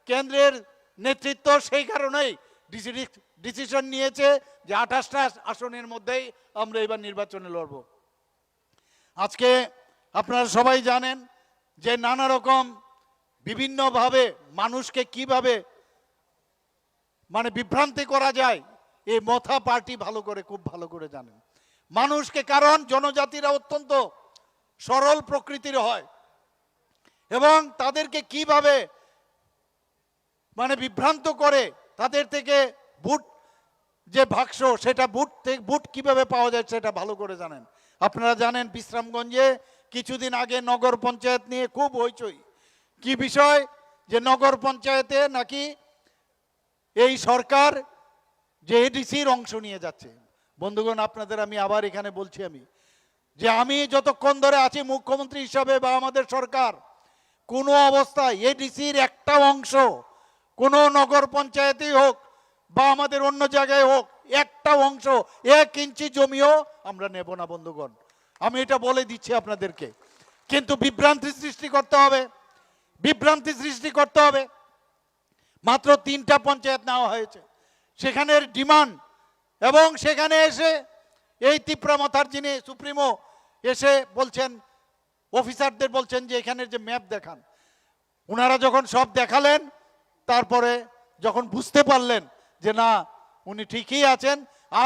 কেন্দ্রের নেতৃত্ব সেই কারণেই ডিসিশন নিয়েছে যে 28টা আসনের মধ্যেই আমরা এবার নির্বাচনে লড়ব। আজকে আপনারা সবাই জানেন যে নানা রকম বিভিন্নভাবে মানুষকে কিভাবে মানে বিভ্রান্তি করা যায়, এই মথা পার্টি ভালো করে, খুব ভালো করে জানেন মানুষকে। কারণ জনজাতিরা অত্যন্ত সরল প্রকৃতির হয় এবং তাদেরকে কিভাবে মানে বিভ্রান্ত করে, তাদের থেকে ভোট যে বাক্স সেটা ভোট কিভাবে পাওয়া যায় সেটা ভালো করে জানেন। আপনারা জানেন বিশ্রামগঞ্জে কিছুদিন আগে নগর পঞ্চায়েত নিয়ে খুব হইচই। কি বিষয়? যে নগর পঞ্চায়েতে নাকি এই সরকার যে এডিসির অংশ নিয়ে যাচ্ছে। বন্ধুগণ, আপনাদের আমি আবার এখানে বলছি যে আমি যতক্ষণ ধরে আছি মুখ্যমন্ত্রী হিসাবে বা আমাদের সরকার কোনো অবস্থায় এডিসির একটা অংশ কোনো নগর পঞ্চায়েতেই হোক বা আমাদের অন্য জায়গায় হোক একটা অংশ 1 ইঞ্চি জমিও আমরা নেব না বন্ধুগণ। আমি এটা বলে দিচ্ছি আপনাদেরকে। কিন্তু বিভ্রান্তি সৃষ্টি করতে হবে, বিভ্রান্তি সৃষ্টি করতে হবে। মাত্র 3টা পঞ্চায়েত নেওয়া হয়েছে, সেখানের ডিমান্ড এবং সেখানে এসে এই তিপ্রামথার যিনি সুপ্রিমো এসে বলছেন, অফিসারদের বলছেন যে এখানের যে ম্যাপ দেখান। ওনারা যখন সব দেখালেন, তারপরে যখন বুঝতে পারলেন যে না উনি ঠিকই আছেন,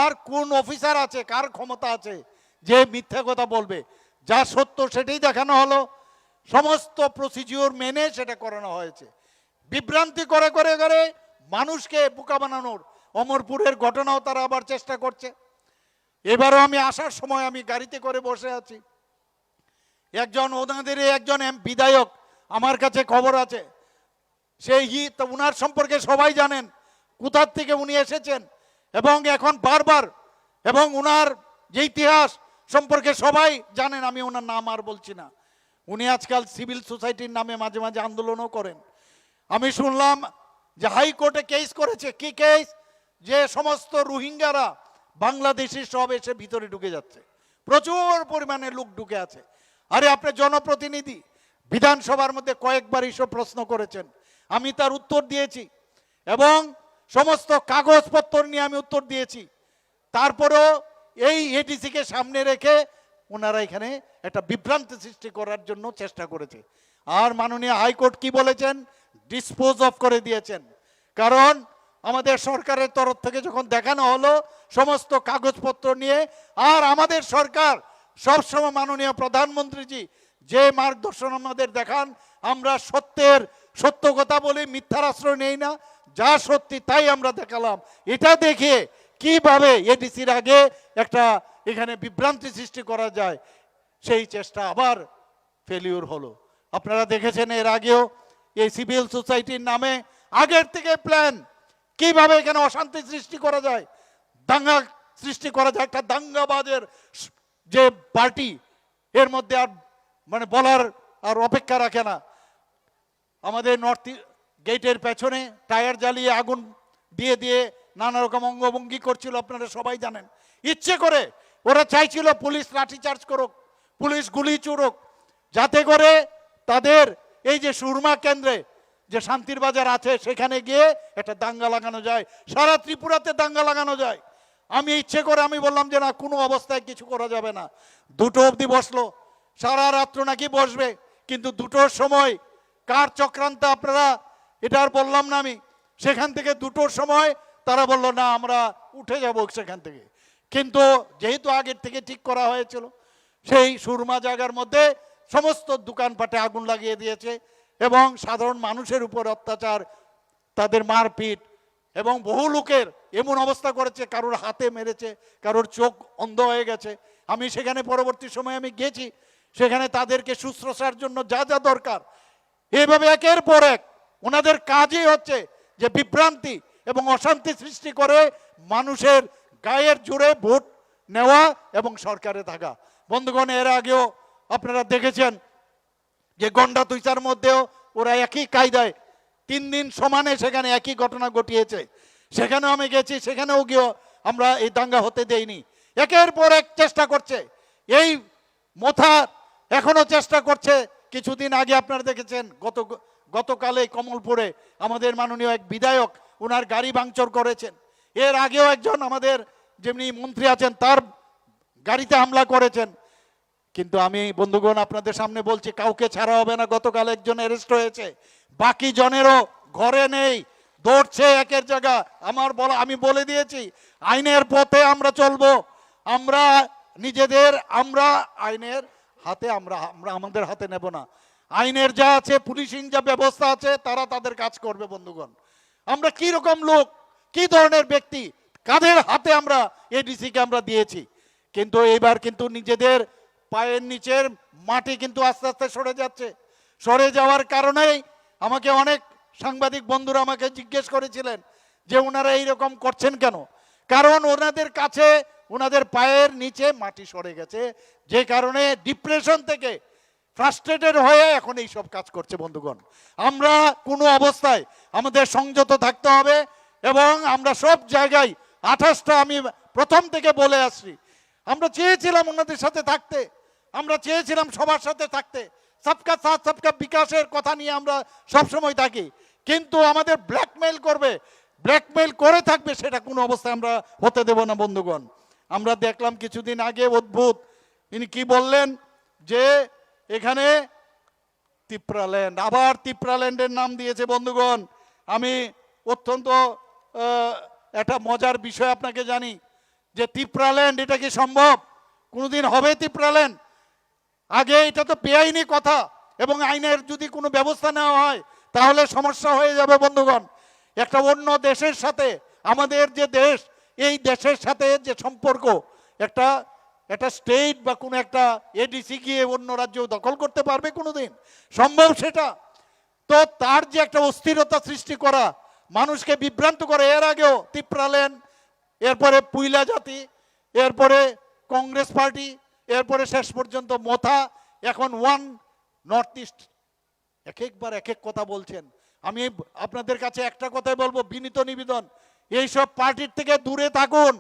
আর কোন অফিসার আছে, কার ক্ষমতা আছে যে মিথ্যা কথা বলবে, যা সত্য সেটাই দেখানো হলো। সমস্ত প্রসিডিওর মেনে সেটা করানো হয়েছে। বিভ্রান্তি করে করে করে মানুষকে বোকা বানানোর অমরপুরের ঘটনাও তারা আবার চেষ্টা করছে। এবারও আমি আসার সময় আমি গাড়িতে করে বসে আছি, একজন ওনাদের একজন বিধায়ক আমার কাছে খবর আছে, সেই উনার সম্পর্কে সবাই জানেন কোথার থেকে উনি এসেছেন এবং এখন বারবার, এবং উনার যে ইতিহাস সম্পর্কে সবাই জানেন। আমি ওনার নাম আর বলছি না। উনি আজকাল সিভিল সোসাইটির নামে মাঝে মাঝে আন্দোলনও করেন। আমি শুনলাম যে হাইকোর্টে কেস করেছে। কি কেস? যে সমস্ত রোহিঙ্গারা বাংলাদেশি সব এসে ভিতরে ঢুকে যাচ্ছে, প্রচুর পরিমাণে লোক ঢুকে আছে। আরে আপনি জনপ্রতিনিধি, বিধানসভার মধ্যে কয়েকবার এসব প্রশ্ন করেছেন, আমি তার উত্তর দিয়েছি এবং সমস্ত কাগজপত্র নিয়ে আমি উত্তর দিয়েছি। তারপরেও এই এডিসিকে সামনে রেখে ওনারা এখানে একটা বিভ্রান্তি সৃষ্টি করার জন্য চেষ্টা করেছে। আর মাননীয় হাইকোর্ট কি বলেছেন? ডিসপোজ অফ করে দিয়েছেন। কারণ আমাদের সরকারের তরফ থেকে যখন দেখানো হলো সমস্ত কাগজপত্র নিয়ে, আর আমাদের সরকার সবসময় মাননীয় প্রধানমন্ত্রীজি যে মার্গদর্শন আমাদের দেখান, আমরা সত্য কথা বলি, মিথ্যার আশ্রয় নেই না, যা সত্যি তাই আমরা দেখালাম। এটা দেখে কিভাবে এডিসির আগে একটা এখানে বিভ্রান্তি সৃষ্টি করা যায়, সেই চেষ্টা আবার ফেলিউর হলো। আপনারা দেখেছেন এর আগেও এই সিভিল সোসাইটির নামে আগের থেকে প্ল্যান, কিভাবে এখানে অশান্তি সৃষ্টি করা যায়, দাঙ্গা সৃষ্টি করা যায়। একটা দাঙ্গাবাজের যে পার্টি, এর মধ্যে আর মানে বলার আর অপেক্ষা রাখে না। আমাদের নর্থ গেটের পেছনে টায়ার জ্বালিয়ে আগুন দিয়ে দিয়ে নানা রকম অঙ্গভঙ্গি করছিল, আপনারা সবাই জানেন। ইচ্ছে করে ওরা চাইছিল পুলিশ লাঠিচার্জ করুক, পুলিশ গুলি চুরুক, যাতে করে তাদের এই যে সুরমা কেন্দ্রে যে শান্তির বাজার আছে সেখানে গিয়ে একটা দাঙ্গা লাগানো যায়, সারা ত্রিপুরাতে দাঙ্গা লাগানো যায়। আমি ইচ্ছে করে আমি বললাম যে না, কোনো অবস্থায় কিছু করা যাবে না। 2টো অবধি বসলো, সারা রাত্র নাকি বসবে, কিন্তু 2টোর সময় কার চক্রান্ত আপনারা এটা আর বললাম না আমি। সেখান থেকে 2টোর সময় তারা বলল না আমরা উঠে যাব সেখান থেকে। কিন্তু যেহেতু আগের থেকে ঠিক করা হয়েছিল, সেই সুরমা জায়গার মধ্যে সমস্ত দোকানপাটে আগুন লাগিয়ে দিয়েছে এবং সাধারণ মানুষের উপর অত্যাচার, তাদের মারপিট এবং বহু লোকের এমন অবস্থা করেছে, কারোর হাতে মেরেছে, কারোর চোখ অন্ধ হয়ে গেছে। আমি সেখানে পরবর্তী সময়ে আমি গেছি, সেখানে তাদেরকে শুশ্রূষার জন্য যা যা দরকার, এইভাবে একের পর এক ওনাদের কাজই হচ্ছে যে বিভ্রান্তি এবং অশান্তি সৃষ্টি করে মানুষের গায়ের জোরে ভোট নেওয়া এবং সরকারে থাকা। বন্ধুগণ, এর আগেও আপনারা দেখেছেন যে গন্ডা তুইচার মধ্যেও ওরা একই কায়দায় 3 দিন সমানে সেখানে একই ঘটনা ঘটিয়েছে। সেখানেও আমি গেছি, সেখানেও গিয়েও আমরা এই দাঙ্গা হতে দেইনি। একের পর এক চেষ্টা করছে, এই মথা এখনো চেষ্টা করছে। কিছুদিন আগে আপনারা দেখেছেন গতকালে কমলপুরে আমাদের মাননীয় এক বিধায়ক ওনার গাড়ি ভাঙচুর করেছেন। এর আগেও একজন আমাদের যেমনি মন্ত্রী আছেন তার গাড়িতে হামলা করেছেন। কিন্তু আমি বন্ধুগণ আপনাদের সামনে বলছি, কাউকে ছাড়া হবে না। গতকাল একজন অ্যারেস্ট হয়েছে, বাকি জনেরও ঘরে নেই, দৌড়ছে একের জায়গা। আমি বলে দিয়েছি, আইনের পথে আমরা চলবো। আমরা আইনের হাতে আমরা আমাদের হাতে নেব না। আইনের যা আছে, পুলিশিং যা ব্যবস্থা আছে, তারা তাদের কাজ করবে। বন্ধুগণ, আমরা কি রকম লোক, কি ধরনের ব্যক্তি, কাদের হাতে আমরা এডিসি কে আমরা দিয়েছি। কিন্তু এইবার কিন্তু নিজেদের পায়ের নিচের মাটি কিন্তু আস্তে আস্তে সরে যাচ্ছে। সরে যাওয়ার কারণেই আমাকে অনেক সাংবাদিক বন্ধুরা আমাকে জিজ্ঞেস করেছিলেন যে ওনারা এইরকম করছেন কেন। কারণ ওনাদের কাছে ওনাদের পায়ের নিচে মাটি সরে গেছে, যে কারণে ডিপ্রেশন থেকে ফ্রাস্ট্রেটেড হয়ে এখন এই সব কাজ করছে। বন্ধুগণ, আমরা কোনো অবস্থায় আমাদের সংযত থাকতে হবে এবং আমরা সব জায়গায় 28টা আমি প্রথম থেকে বলে আসছি, আমরা চেয়েছিলাম ওনাদের সাথে থাকতে, আমরা চেয়েছিলাম সবার সাথে থাকতে, সবকা সাথ সবকা বিকাশের কথা নিয়ে আমরা সবসময় থাকি। কিন্তু আমাদের ব্ল্যাকমেইল করবে, ব্ল্যাকমেইল করে থাকবে, সেটা কোনো অবস্থায় আমরা হতে দেব না। বন্ধুগণ, আমরা দেখলাম কিছুদিন আগে অদ্ভুত ইনি কি বললেন যে এখানে তিপ্রাল্যান্ড, আবার তিপ্রাল্যান্ডের নাম দিয়েছে। বন্ধুগণ, আমি অত্যন্ত একটা মজার বিষয় আপনাকে জানি যে তিপ্রাল্যান্ড এটা কি সম্ভব? কোনোদিন হবে তিপ্রাল্যান্ড? আগে এটা তো বেআইনি কথা, এবং আইনের যদি কোনো ব্যবস্থা নেওয়া হয় তাহলে সমস্যা হয়ে যাবে। বন্ধুগণ, একটা অন্য দেশের সাথে আমাদের যে দেশ, এই দেশের সাথে যে সম্পর্ক, একটা স্টেট বা কোনো একটা এডিসি গিয়ে অন্য রাজ্য দখল করতে পারবে কোনোদিন? সম্ভব সেটা? তো তার যে একটা অস্থিরতা সৃষ্টি করা, মানুষকে বিভ্রান্ত করে, এর আগেও তিপ্রাল্যান্ড, এরপরে পুইলা জাতি, এরপরে কংগ্রেস পার্টি, এরপরে শেষ পর্যন্ত মথা, এখন ওয়ান নর্থ ইস্ট, এক একবার এক এক কথা বলছেন। আমি আপনাদের কাছে একটা কথাই বলবো, বিনীত নিবেদন, এইসব পার্টির থেকে দূরে থাকুন।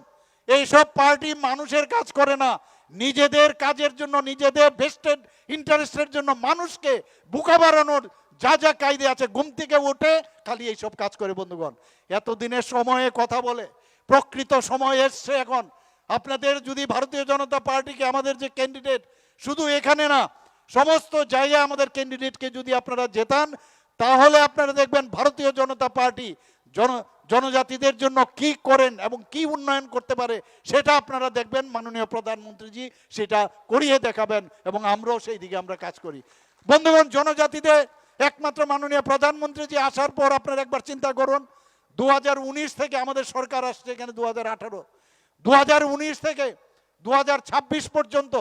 এইসব পার্টি মানুষের কাজ করে না, নিজেদের কাজের জন্য, নিজেদের ভেস্টেড ইন্টারেস্টের জন্য মানুষকে বুকা বাড়ানোর যা যা কায়দে আছে, ঘুম থেকে উঠে খালি এইসব কাজ করে। বন্ধুগণ, এতদিনের সময়ে কথা বলে প্রকৃত সময় এসছে এখন। আপনাদের যদি ভারতীয় জনতা পার্টিকে, আমাদের যে ক্যান্ডিডেট, শুধু এখানে না সমস্ত জায়গায় আমাদের ক্যান্ডিডেটকে যদি আপনারা জেতান, তাহলে আপনারা দেখবেন ভারতীয় জনতা পার্টি জনজাতিদের জন্য কি করেন এবং কি উন্নয়ন করতে পারে, সেটা আপনারা দেখবেন। মাননীয় প্রধানমন্ত্রীজি সেটা করিয়ে দেখাবেন এবং আমরাও সেই দিকে আমরা কাজ করি। বন্ধুগণ, জনজাতিদের একমাত্র মাননীয় প্রধানমন্ত্রীজি আসার পর আপনারা একবার চিন্তা করুন, 2019 থেকে আমাদের সরকার আসছে, এখানে 2018, 2019 থেকে 2026 পর্যন্ত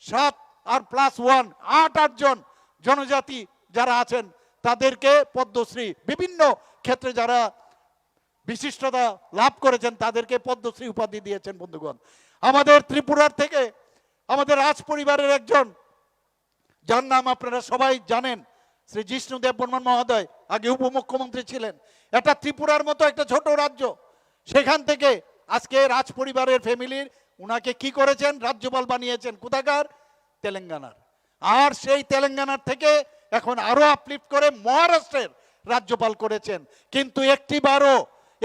7 আর +1 8 জন জনজাতি যারা আছেন তাদেরকে পদ্মশ্রী, বিভিন্ন ক্ষেত্রে যারা বিশিষ্টতা লাভ করেছেন তাদেরকে পদ্মশ্রী উপাধি দিয়েছেন। বন্ধুগণ, আমাদের ত্রিপুরার থেকে আমাদের রাজ পরিবারের একজন, যার নাম আপনারা সবাই জানেন, শ্রী জিষ্ণু দেববর্মন মহোদয়, আগে উপমুখ্যমন্ত্রী ছিলেন। এটা ত্রিপুরার মতো একটা ছোট রাজ্য, সেখান থেকে আজকে রাজ পরিবারের ফ্যামিলির উনাকে কি করেছেন, রাজ্যপাল বানিয়েছেন। কোথাকার? তেলেঙ্গানার। আর সেই তেলেঙ্গানার থেকে এখন আরো আপলিফট করে মহারাষ্ট্রের রাজ্যপাল করেছেন। কিন্তু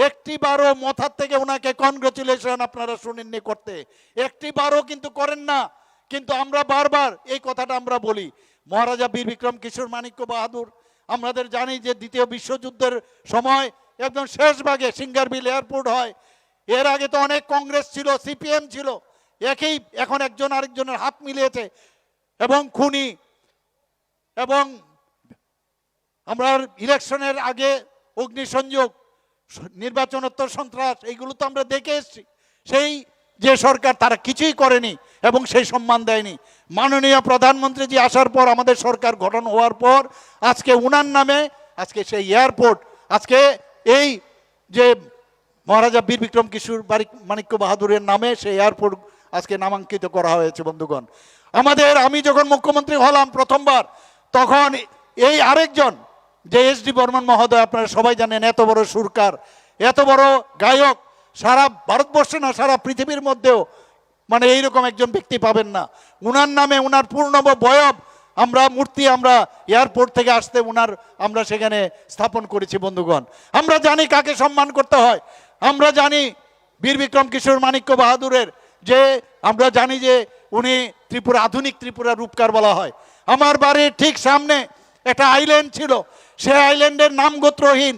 একটিবারও মথার থেকে ওনাকে কনগ্রাচুলেশন আপনারা শুনেননি করতে, একটিবারও কিন্তু করেন না। কিন্তু আমরা বারবার এই কথাটা আমরা বলি। মহারাজা বীর বিক্রম কিশোর মাণিক্য বাহাদুর, আমাদের জানি যে দ্বিতীয় বিশ্বযুদ্ধের সময় একদম শেষ ভাগে সিঙ্গারবিল এয়ারপোর্ট হয়। এর আগে তো অনেক কংগ্রেস ছিল, সিপিএম ছিল, এখন একজন আরেকজনের হাত মিলিয়েছে এবং খুনি, এবং আমরা ইলেকশনের আগে অগ্নিসংযোগ, নির্বাচনোত্তর সন্ত্রাস, এইগুলো তো আমরা দেখে এসেছি। সেই যে সরকার, তারা কিছুই করেনি এবং সেই সম্মান দেয়নি। মাননীয় প্রধানমন্ত্রীজি আসার পর, আমাদের সরকার গঠন হওয়ার পর, আজকে উনার নামে আজকে সেই এয়ারপোর্ট, আজকে এই যে মহারাজা বীর বিক্রম কিশোর মাণিক্য বাহাদুরের নামে সেই এয়ারপোর্ট আজকে নামাঙ্কিত করা হয়েছে। বন্ধুগণ, আমি যখন মুখ্যমন্ত্রী হলাম প্রথমবার, তখন এই আরেকজন যে এস.ডি. বর্মন মহোদয়, আপনারা সবাই জানেন, এত বড় সুরকার, এত বড় গায়ক, সারা ভারতবর্ষে না সারা পৃথিবীর মধ্যেও মানে এইরকম একজন ব্যক্তি পাবেন না। উনার নামে, উনার পূর্ণব বয়ব আমরা মূর্তি আমরা এয়ারপোর্ট থেকে আসতে ওনার আমরা সেখানে স্থাপন করেছি বন্ধুগণ। আমরা জানি কাকে সম্মান করতে হয়, আমরা জানি বীর বিক্রম কিশোর মাণিক্য বাহাদুরের যে আমরা জানি যে উনি ত্রিপুরা আধুনিক ত্রিপুরা রূপকার বলা হয়। আমার বাড়ির ঠিক সামনে একটা আইল্যান্ড ছিল, সেই আইল্যান্ডের নাম গোত্রহীন,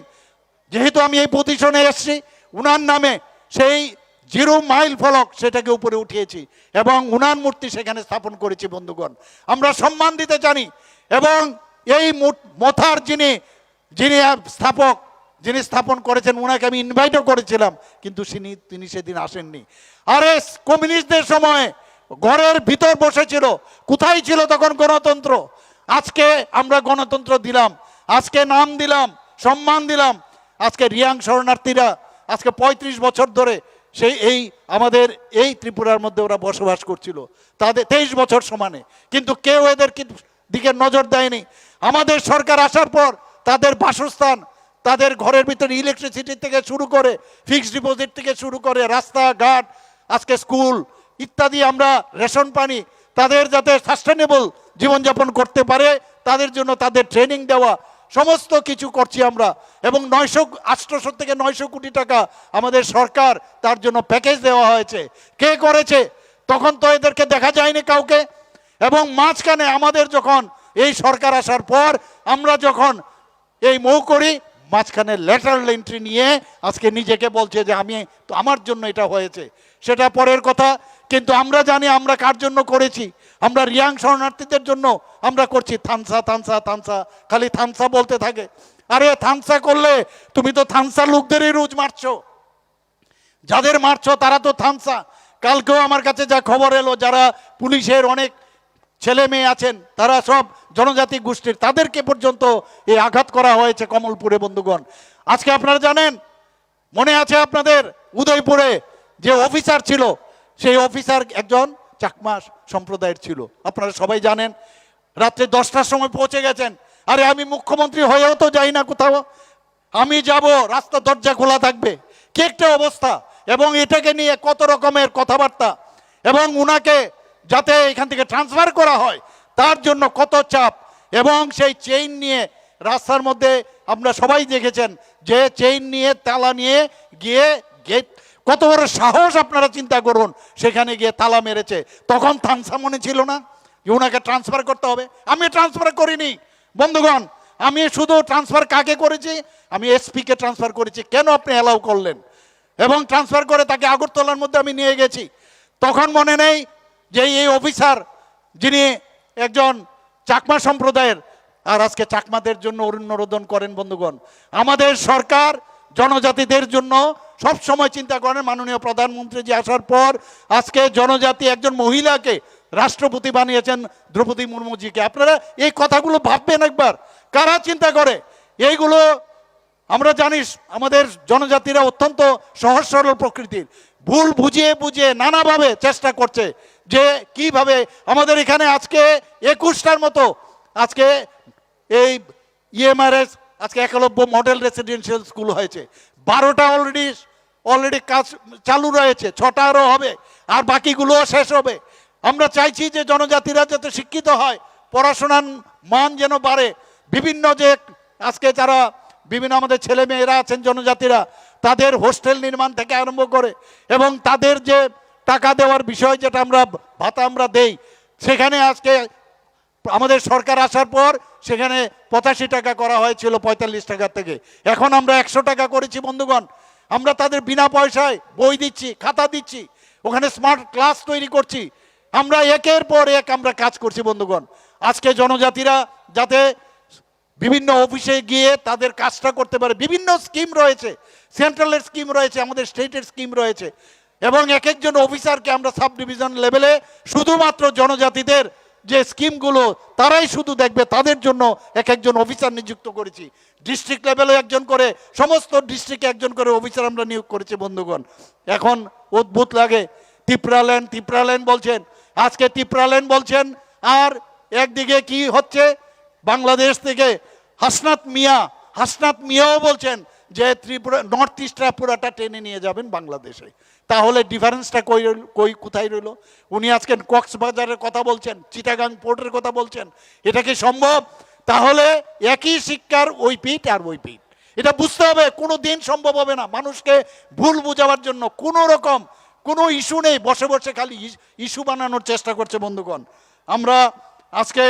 যেহেতু আমি এই পজিশনে এসেছি উনার নামে সেই 0 মাইল ফলক সেটাকে উপরে উঠিয়েছি এবং উনার মূর্তি সেখানে স্থাপন করেছি বন্ধুগণ। আমরা সম্মান দিতে জানি এবং এই মথার যিনি স্থাপক যিনি স্থাপন করেছেন ওনাকে আমি ইনভাইটও করেছিলাম, কিন্তু তিনি সেদিন আসেননি। আরে কমিউনিস্টদের সময় ঘরের ভিতর বসেছিল, কোথায় ছিল তখন গণতন্ত্র? আজকে আমরা গণতন্ত্র দিলাম, আজকে নাম দিলাম, সম্মান দিলাম। আজকে রিয়াং শরণার্থীরা আজকে 35 বছর ধরে এই আমাদের এই ত্রিপুরার মধ্যে ওরা বসবাস করছিল, তাদের 23 বছর সমানে, কিন্তু কেউ এদের দিকে নজর দেয়নি। আমাদের সরকার আসার পর তাদের বাসস্থান, তাদের ঘরের ভিতরে ইলেকট্রিসিটি থেকে শুরু করে ফিক্সড ডিপোজিট থেকে শুরু করে রাস্তাঘাট, আজকে স্কুল ইত্যাদি, আমরা রেশন পানি, তাদের যাতে সাস্টেনেবল জীবনযাপন করতে পারে তাদের জন্য তাদের ট্রেনিং দেওয়া, সমস্ত কিছু করছি আমরা। এবং 800 থেকে 900 কোটি টাকা আমাদের সরকার তার জন্য প্যাকেজ দেওয়া হয়েছে। কে করেছে? তখন তো এদেরকে দেখা যায়নি কাউকে। এবং মাঝখানে আমাদের যখন এই সরকার আসার পর আমরা যখন এই মৌ করি, মাঝখানে ল্যাটারাল এন্ট্রি নিয়ে আজকে নিজেকে বলছে যে আমি তো আমার জন্য এটা হয়েছে, সেটা পরের কথা। কিন্তু আমরা জানি আমরা কার জন্য করেছি। আমরা রিয়াং শরণার্থীদের জন্য আমরা করছি। থানসা থানসা থানসা, খালি থানসা বলতে থাকে। আরে থানসা করলে তুমি তো থানসা লোকদেরই রোজ মারছো, যাদের মারছো তারা তো থানসা। কালকেও আমার কাছে যা খবর এলো, যারা পুলিশের অনেক ছেলে মেয়ে আছেন তারা সব জনজাতি গোষ্ঠীর, তাদেরকে পর্যন্ত এই আঘাত করা হয়েছে কমলপুরে বন্ধুগণ। আজকে আপনারা জানেন, মনে আছে আপনাদের উদয়পুরে যে অফিসার ছিল, সেই অফিসার একজন চাকমা সম্প্রদায়ের ছিল, আপনারা সবাই জানেন। রাত্রে 10টার সময় পৌঁছে গেছেন। আরে আমি মুখ্যমন্ত্রী হয়েও তো যাই না কোথাও, আমি যাব রাস্তা দরজা খোলা থাকবে, কি একটা অবস্থা। এবং এটাকে নিয়ে কত রকমের কথাবার্তা, এবং উনাকে যাতে এখান থেকে ট্রান্সফার করা হয় তার জন্য কত চাপ। এবং সেই চেইন নিয়ে রাস্তার মধ্যে আপনারা সবাই দেখেছেন যে চেইন নিয়ে তালা নিয়ে গিয়ে গেট, কত বড় সাহস আপনারা চিন্তা করুন, সেখানে গিয়ে তালা মেরেছে। তখন থানসা মনে ছিল না যে ওনাকে ট্রান্সফার করতে হবে? আমি ট্রান্সফার করিনি বন্ধুগণ, আমি শুধু ট্রান্সফার কাকে করেছি? আমি এসপিকে ট্রান্সফার করেছি। কেন আপনি অ্যালাউ করলেন? এবং ট্রান্সফার করে তাকে আগরতলার মধ্যে আমি নিয়ে গেছি। তখন মনে নেই যে এই অফিসার যিনি একজন চাকমা সম্প্রদায়ের, আর আজকে চাকমাদের জন্য অরণ্যরোদন করেন বন্ধুগণ। আমাদের সরকার জনজাতিদের জন্য সব সময় চিন্তা করেন। মাননীয় প্রধানমন্ত্রী যে আসার পর আজকে জনজাতি একজন মহিলাকে রাষ্ট্রপতি বানিয়েছেন, দ্রৌপদী মুর্মুজিকে। আপনারা এই কথাগুলো ভাববেন একবার, কারা চিন্তা করে এইগুলো? আমরা জানি আমাদের জনজাতিরা অত্যন্ত সহজ সরল প্রকৃতির, ভুল বুঝিয়ে বুঝিয়ে নানাভাবে চেষ্টা করছে যে কিভাবে আমাদের এখানে আজকে 21টার মতো আজকে এই ইএমআরএস আজকে 91 মডেল রেসিডেন্সিয়াল স্কুল হয়েছে। 12টা অলরেডি কাজ চালু রয়েছে, 6টা আরও হবে, আর বাকিগুলোও শেষ হবে। আমরা চাইছি যে জনজাতিরা যাতে শিক্ষিত হয়, পড়াশোনার মান যেন বাড়ে। বিভিন্ন যে আজকে যারা বিভিন্ন আমাদের ছেলে মেয়েরা আছেন জনজাতিরা, তাদের হোস্টেল নির্মাণ থেকে আরম্ভ করে এবং তাদের যে টাকা দেওয়ার বিষয় যেটা আমরা ভাতা আমরা দেই, সেখানে আজকে আমাদের সরকার আসার পর সেখানে 85 টাকা করা হয়েছিল 45 টাকা থেকে, এখন আমরা 100 টাকা করেছি বন্ধুগণ। আমরা তাদের বিনা পয়সায় বই দিচ্ছি, খাতা দিচ্ছি, ওখানে স্মার্ট ক্লাস তৈরি করছি। আমরা একের পর এক আমরা কাজ করছি বন্ধুগণ। আজকে জনজাতিরা যাতে বিভিন্ন অফিসে গিয়ে তাদের কাজটা করতে পারে, বিভিন্ন স্কিম রয়েছে, সেন্ট্রালের স্কিম রয়েছে, আমাদের স্টেটের স্কিম রয়েছে। এবং এক একজন অফিসারকে আমরা সাব ডিভিশন লেভেলে শুধুমাত্র জনজাতিদের যে স্কিমগুলো তারাই শুধু দেখবে, তাদের জন্য এক একজন অফিসার নিযুক্ত করেছি। ডিস্ট্রিক্ট লেভেলে একজন করে, সমস্ত ডিস্ট্রিক্টে একজন করে অফিসার আমরা নিয়োগ করেছি বন্ধুগণ। এখন অদ্ভুত লাগে, তিপ্রাল্যান্ড বলছেন, আজকে তিপ্রাল্যান্ড বলছেন, আর একদিকে কি হচ্ছে বাংলাদেশ থেকে হাসনাত মিয়াও বলছেন যে ত্রিপুরা নর্থ ইস্টটা পুরাটা টেনে নিয়ে যাবেন বাংলাদেশে। তাহলে ডিফারেন্সটা কই কোথায় রইল? উনি আজকে কক্সবাজারের কথা বলছেন, চিটাগাং পোর্টের কথা বলছেন, এটা কি সম্ভব? তাহলে একই শিক্ষার ওই পিঠ আর ওই পিঠ, এটা বুঝতে হবে। কোনো দিন সম্ভব হবে না। মানুষকে ভুল বোঝাবার জন্য কোনো রকম কোনো ইস্যু নেই, বসে বসে খালি ইস্যু বানানোর চেষ্টা করছে বন্ধুগণ। আমরা আজকে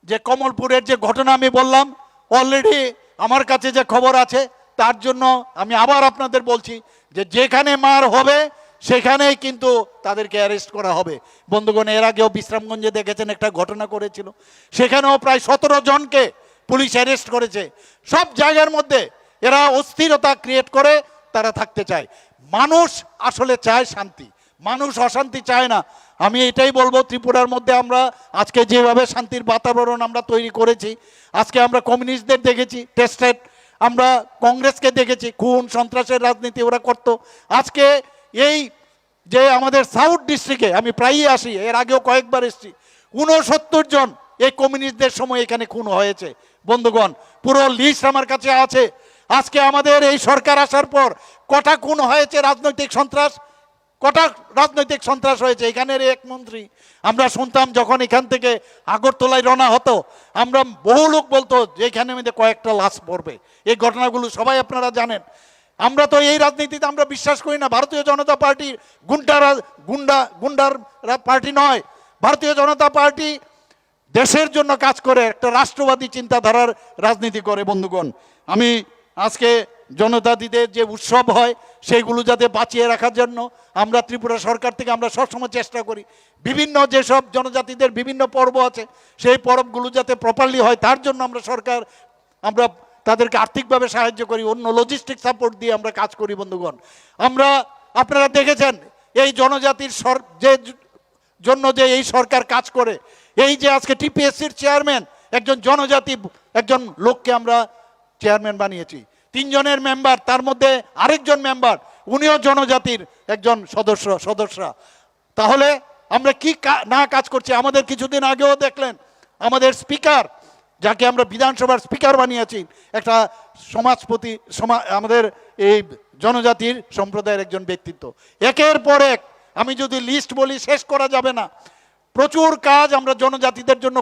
যে কমলপুরের যে ঘটনা আমি বললাম, অলরেডি আমার কাছে যে খবর আছে, তার জন্য আমি আবার আপনাদের বলছি যে যেখানে মার হবে সেখানেই কিন্তু তাদেরকে অ্যারেস্ট করা হবে বন্ধুগণ। এর আগেও বিশ্রামগঞ্জে দেখেছেন একটা ঘটনা করেছিল, সেখানেও প্রায় 17 জনকে পুলিশ অ্যারেস্ট করেছে। সব জায়গার মধ্যে এরা অস্থিরতা ক্রিয়েট করে তারা থাকতে চায়। মানুষ আসলে চায় শান্তি, মানুষ অশান্তি চায় না। আমি এটাই বলবো, ত্রিপুরার মধ্যে আমরা আজকে যেভাবে শান্তির বাতাবরণ আমরা তৈরি করেছি, আজকে আমরা কমিউনিস্টদের দেখেছি টেস্টেড, আমরা কংগ্রেসকে দেখেছি খুন সন্ত্রাসের রাজনীতি ওরা করত। আজকে এই যে আমাদের সাউথ ডিস্ট্রিক্টে আমি প্রায়ই আসি, এর আগেও কয়েকবার এসেছি, 69 জন এই কমিউনিস্টদের সময় এখানে খুন হয়েছে বন্ধুগণ। পুরো লিস্ট আমার কাছে আছে। আজকে আমাদের এই সরকার আসার পর কটা খুন হয়েছে রাজনৈতিক সন্ত্রাস, কটা রাজনৈতিক সন্ত্রাস হয়েছে। এখানের এক মন্ত্রী, আমরা শুনতাম যখন এখান থেকে আগরতলায় রওনা হতো, আমরা বহু লোক বলতো যে এখানে মধ্যে কয়েকটা লাশ পড়বে। এই ঘটনাগুলো সবাই আপনারা জানেন। আমরা তো এই রাজনীতিতে আমরা বিশ্বাস করি না। ভারতীয় জনতা পার্টি গুন্ডার পার্টি নয়। ভারতীয় জনতা পার্টি দেশের জন্য কাজ করে, একটা রাষ্ট্রবাদী চিন্তাধারার রাজনীতি করে বন্ধুগণ। আমি আজকে জনজাতিদের যে উৎসব হয় সেইগুলো যাতে বাঁচিয়ে রাখার জন্য আমরা ত্রিপুরা সরকার থেকে আমরা সবসময় চেষ্টা করি, বিভিন্ন যেসব জনজাতিদের বিভিন্ন পর্ব আছে সেই পর্বগুলো যাতে প্রপারলি হয় তার জন্য আমরা তাদেরকে আর্থিকভাবে সাহায্য করি, অন্য লজিস্টিক সাপোর্ট দিয়ে আমরা কাজ করি বন্ধুগণ। আপনারা দেখেছেন এই জনজাতির জন্য যে এই সরকার কাজ করে, এই যে আজকে টিপিএসসির চেয়ারম্যান একজন জনজাতি একজন লোককে আমরা চেয়ারম্যান বানিয়েছি, 3 জনের মেম্বার, তার মধ্যে আরেকজন মেম্বার উনিও জনজাতির একজন সদস্যরা। তাহলে আমরা কি না কাজ করছি? আমাদের কিছুদিন আগেও দেখলেন আমাদের স্পিকার, যাকে আমরা বিধানসভার স্পিকার বানিয়েছি, একটা সমাজপতি, আমাদের এই জনজাতির সম্প্রদায়ের একজন ব্যক্তিত্ব। একের পর এক আমি যদি লিস্ট বলি শেষ করা যাবে না। প্রচুর কাজ আমরা জনজাতিদের জন্য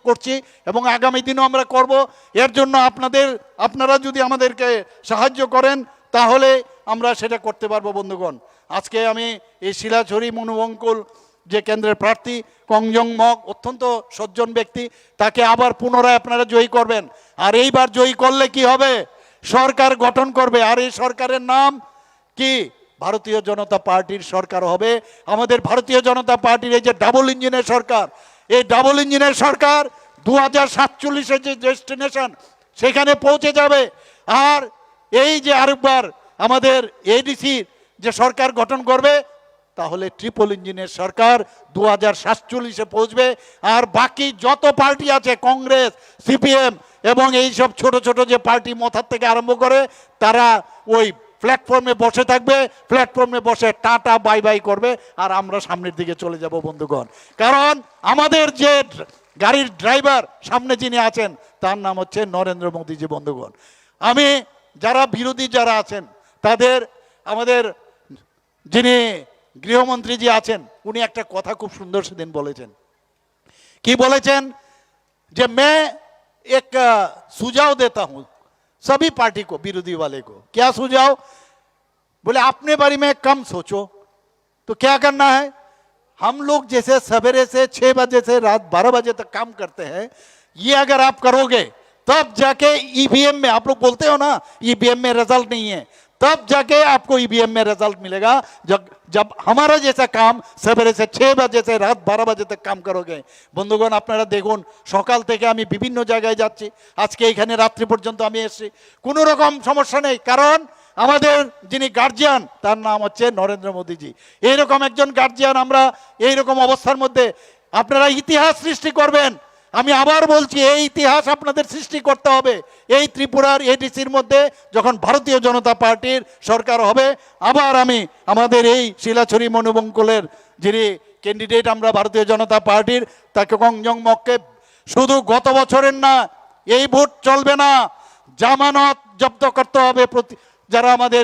করছি এবং আগামী দিনও আমরা করব। এর জন্য আপনারা যদি আমাদেরকে সাহায্য করেন তাহলে আমরা সেটা করতে পারবো বন্ধুগণ। আজকে আমি এই শিলাছড়ি মনুবঙ্কুল যে কেন্দ্রের প্রার্থী কংজং মগ, অত্যন্ত সজ্জন ব্যক্তি, তাকে আবার পুনরায় আপনারা জয়ী করবেন। আর এইবার জয়ী করলে কি হবে? সরকার গঠন করবে। আর এই সরকারের নাম কি? ভারতীয় জনতা পার্টির সরকার হবে। আমাদের ভারতীয় জনতা পার্টির এই যে ডাবল ইঞ্জিনের সরকার, এই ডাবল ইঞ্জিনের সরকার 2047-এ যে ডেস্টিনেশন সেখানে পৌঁছে যাবে। আর এই যে আরেকবার আমাদের এডিসি যে সরকার গঠন করবে, তাহলে ট্রিপল ইঞ্জিনের সরকার 2047-এ পৌঁছবে। আর বাকি যত পার্টি আছে, কংগ্রেস, সিপিএম এবং এই সব ছোট ছোট যে পার্টি মথার থেকে আরম্ভ করে, তারা ওই প্ল্যাটফর্মে বসে থাকবে, প্ল্যাটফর্মে বসে টাটা বাই বাই করবে, আর আমরা সামনের দিকে চলে যাব বন্ধুগণ। কারণ আমাদের যে গাড়ির ড্রাইভার সামনে যিনি আছেন তার নাম হচ্ছে নরেন্দ্র মোদীজি বন্ধুগণ। আমি যারা বিরোধী যারা আছেন তাদের, আমাদের যিনি গৃহমন্ত্রীজি আছেন, উনি একটা কথা খুব সুন্দর সেদিন বলেছেন। কি বলেছেন? যে मैं एक सुझाव देता हूं सभी पार्टी को, विरोधी वाले को। क्या सुझाव? बोले अपने बारे में कम सोचो। तो क्या करना है? हम लोग जैसे सवेरे से 6 बजे से रात 12 बजे तक काम करते हैं, ये अगर आप करोगे तब जाके ईवीएम में, आप लोग बोलते हो ना ईवीएम में रिजल्ट नहीं है, तब जाके आपको ईवीएम में रिजल्ट मिलेगा। जब हमारा जैसा काम सवेरे से 6 बजे से रात 12 बजे तक काम करोगे। বন্ধুগণ আপনারা দেখুন, সকাল থেকে আমি বিভিন্ন জায়গায় যাচ্ছি, আজকে এখানে রাত্রি পর্যন্ত আমি এসেছি, কোনো রকম সমস্যা নেই। কারণ আমাদের যিনি গার্জিয়ান তার নাম হচ্ছে নরেন্দ্র মোদীজি। এইরকম একজন গার্জিয়ান, আমরা এইরকম অবস্থার মধ্যে আপনারা ইতিহাস সৃষ্টি করবেন। আমি আবার বলছি, এই ইতিহাস আপনাদের সৃষ্টি করতে হবে। এই ত্রিপুরার এডিসির মধ্যে যখন ভারতীয় জনতা পার্টির সরকার হবে, আবার আমি আমাদের এই শিলাছড়ি মনুবঙ্কুলের যিনি ক্যান্ডিডেট আমরা ভারতীয় জনতা পার্টির, তাকে কংজং মগকে শুধু গত বছরের না, এই ভোট চলবে না, জামানত জব্দ করতে হবে যারা আমাদের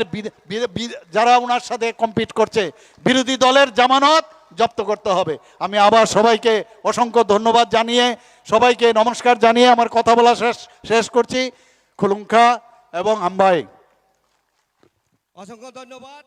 যারা ওনার সাথে কম্পিট করছে বিরোধী দলের জামানত জব্দ করতে হবে। আমি আবার সবাইকে অসংখ্য ধন্যবাদ জানিয়ে, সবাইকে নমস্কার জানিয়ে আমার কথা বলা শেষ করছি। খুলুঙ্খা এবং আম্বাই, অসংখ্য ধন্যবাদ।